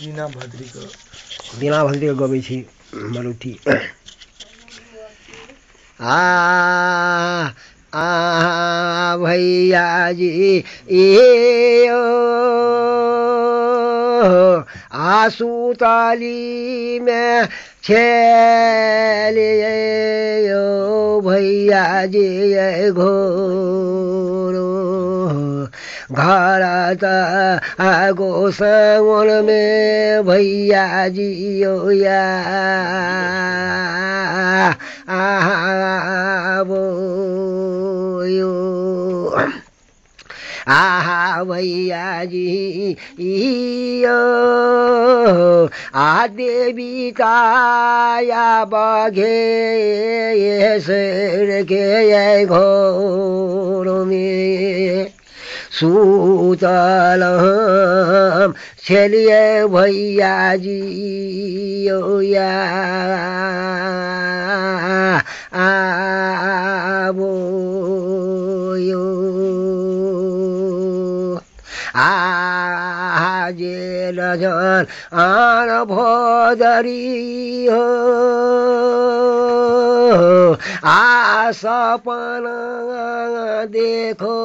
बिना भद्री को गबै छी मरुठी। भैया जी आसूताली में छेलियो भैया जी घोरो घर गोसावन में भैया जी या भैया जी देवी ताया बघे शेर के घोर में सूतल छलिए भैया जी या जे नजर आन भोदरी हो सपन देखो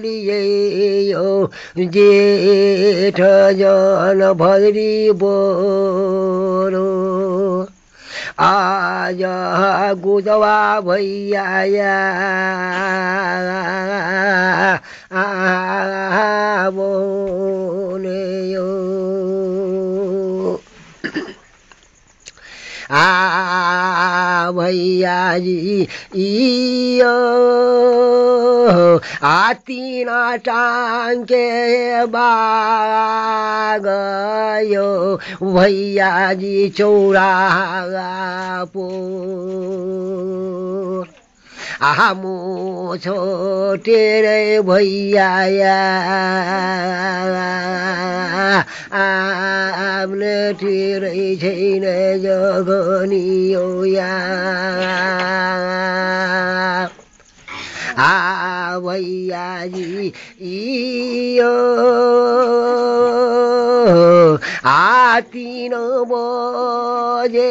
लियो जेठ जन भद्री बोलो आज गुदवा भैया बोले भैया जी तीना टांगे बागयो भैया जी चौरा पोर मो छोटे रे भैया आमने ठिरै छैन जगनियो या भैया जी तीन बजे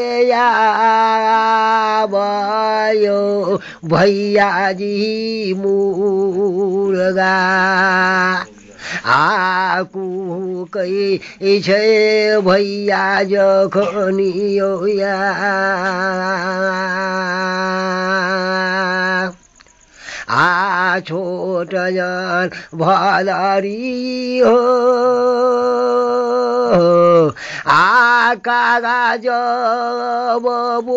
भयो भैया जी मुर्गा कुकै छै भैया जखनियो या छोट जन भदरी हो कागा जब बोलयो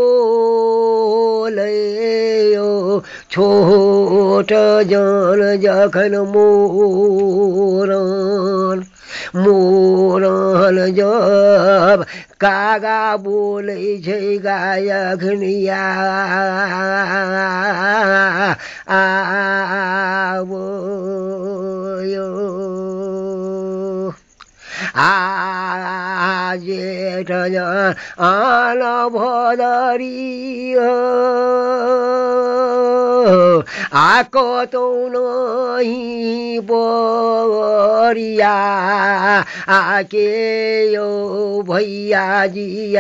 छोट जन जखन मोरन जब कागा बोले छै गायखनिया जेठ आन भदरी कतौ नहीं बरिया के यो भैया जी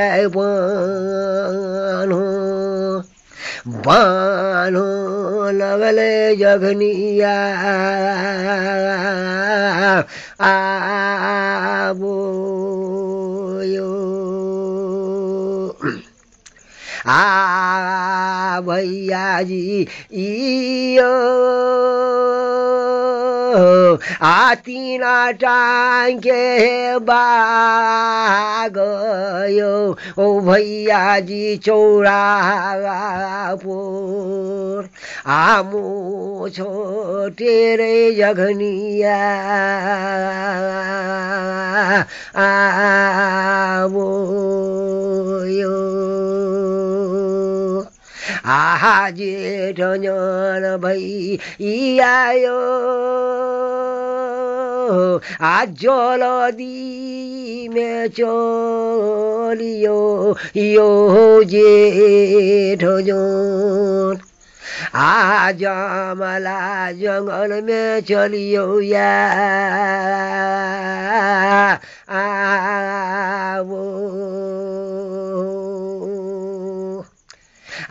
बानो लगले जगनिया भैया जी तीना टांगे बागयो भैया जी चौरा पोर मो छोटे रे जगनिया जेठ जन भैया जलदी में चलियो यो जेठ जन जमला जंगल में चलियो या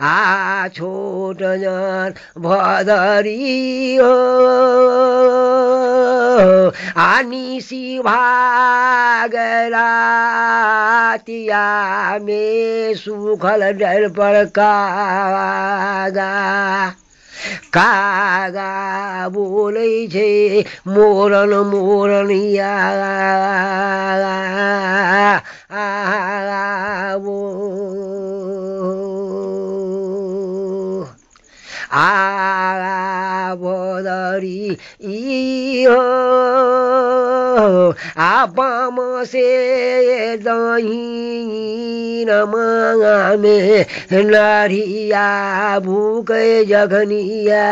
आ छोट जन भदरी हो आनिसी भागरातिया में सुखल डर पर कागा कागा बोलै छे मोरन मोरनिया भदरी इहो बाम से दही नमंगा में लड़िया भूखे जगनिया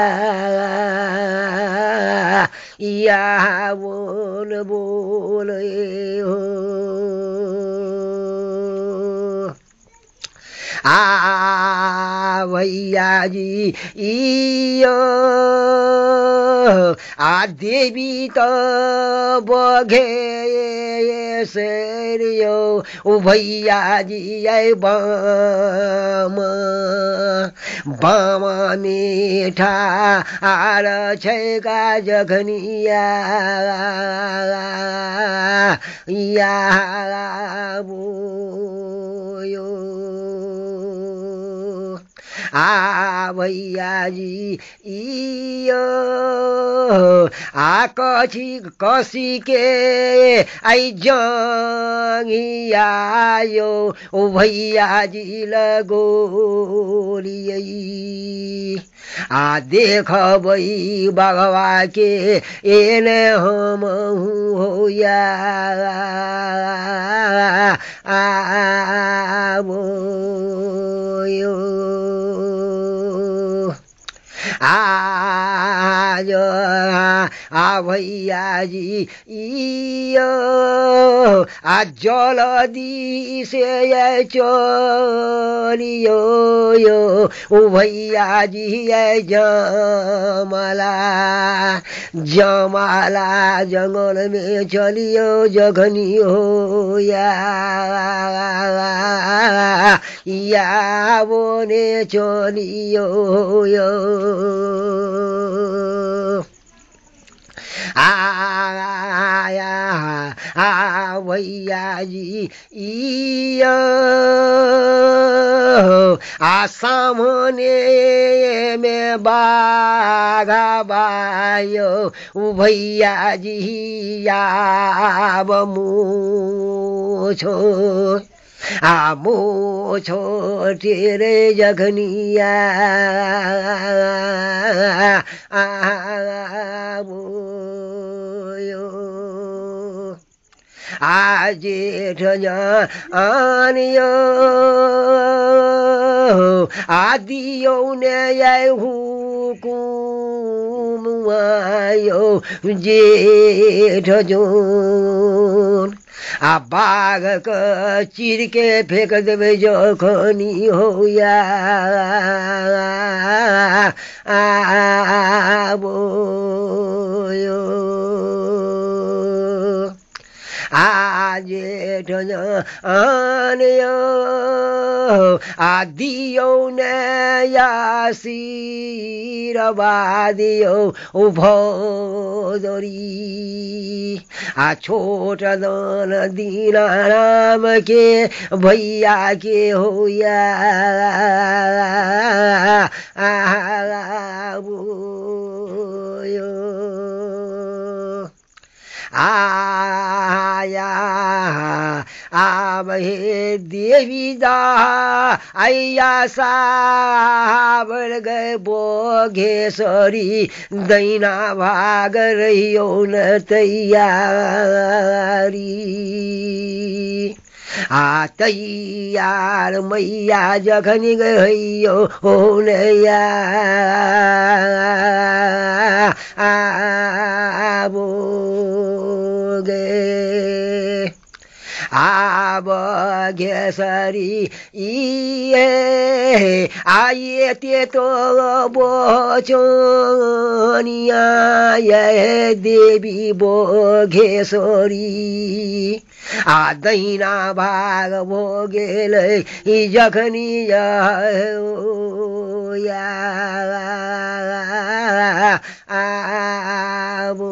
या बोल बोले हो भैया जी इयो देवी तो बघे सेरियो भैया जी आई बाम मीठा आर छेगा जखनिया या बोयो भैया जी इयो कसी के आई जंगियायो भैया जी लगोलियई देख बई बगवा के एने हम हो या बोयो आज भैया जी इयो जलदी से चलियो यो भैया जी जमाला जमाला जंगल में चलियो जखनी हो या बोने चलियो यो भैया जी इयो सामने में बाघा बायो भैया जी आब मुछो मोछो तेरे जखनिया बोयो जेठ आनियो आदियो ने हुकुम आयो जेठ जोन बाघ का चीर के फेंक देवे जखनी हो या बोयो जेठ आनियो आदियो ने आशीर्वादियो भदरी छोट दान दीना राम के भैया के हो या बोयो हे देवी दा आया साबर गए बोघेश्वरी दैना भाग रहियो न तैयारी तैयार मैया जखन गइयो हो नैया बोगे आब घेसरी इए आइए ते तो बोचोनिया ये देवी बोघेश्वरी आ दैना भाग भो गेलै जखनी आबो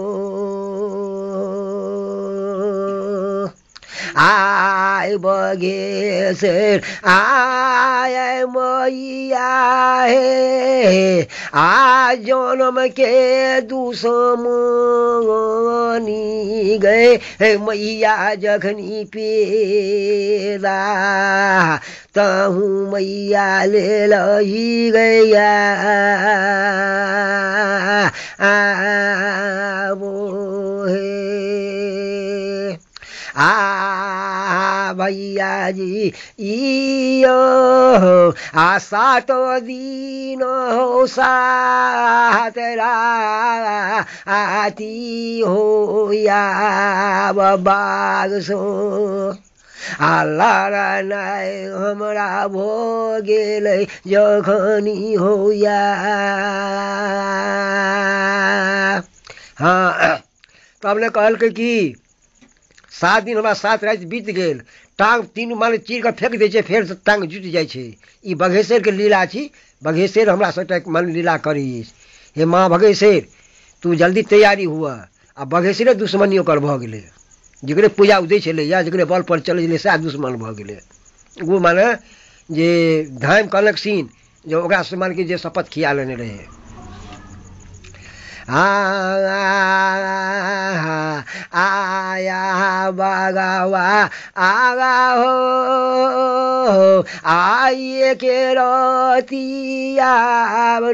आय बघेश्वर आय मैया हे आ जन्म के दुश्मनी गए मैया जखनी पेरा तहू मैया ले लही गया आबो हे भैया जी इयो आशा तो दीन हो सातरा आती हो या बाग सो अल्लाह नाय हमरा भो गेलै जखनी हो या। हाँ तब ने कहल के कि 7 दिन हमरा 7 रात बीत गेल टांग 3 माने चीर के फेंक दै छै फेर टांग जुटि जाइ छै। ई बघेश्वर के लीला छी। बघेश्वर हमरा सबटा मन लीला करी। हे माँ बघेश्वर तू जल्दी तैयारी हुआ आ बघेश्वरे दुश्मनी ओकर भऽ गेलै। जकरे पूजा दै छलै या जकरे बल पर चलै छलै सएह दुश्मन भऽ गेलै। वो माने जे धाम कहलक सीन जे ओकरा से मान के जे शपथ खिया लेने रहे। आया बागावा आगा हो आइए के रतिया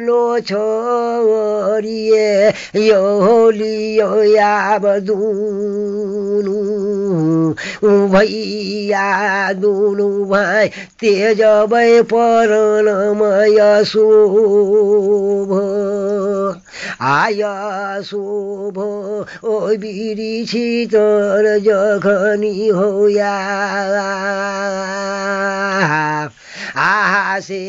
लो छोड़िए यो लियो याब दूनु भैया दूनु भाई तेज बै परणमय शुभ आय शुभ ओ बिरी शीतल जखनी हो या आहा से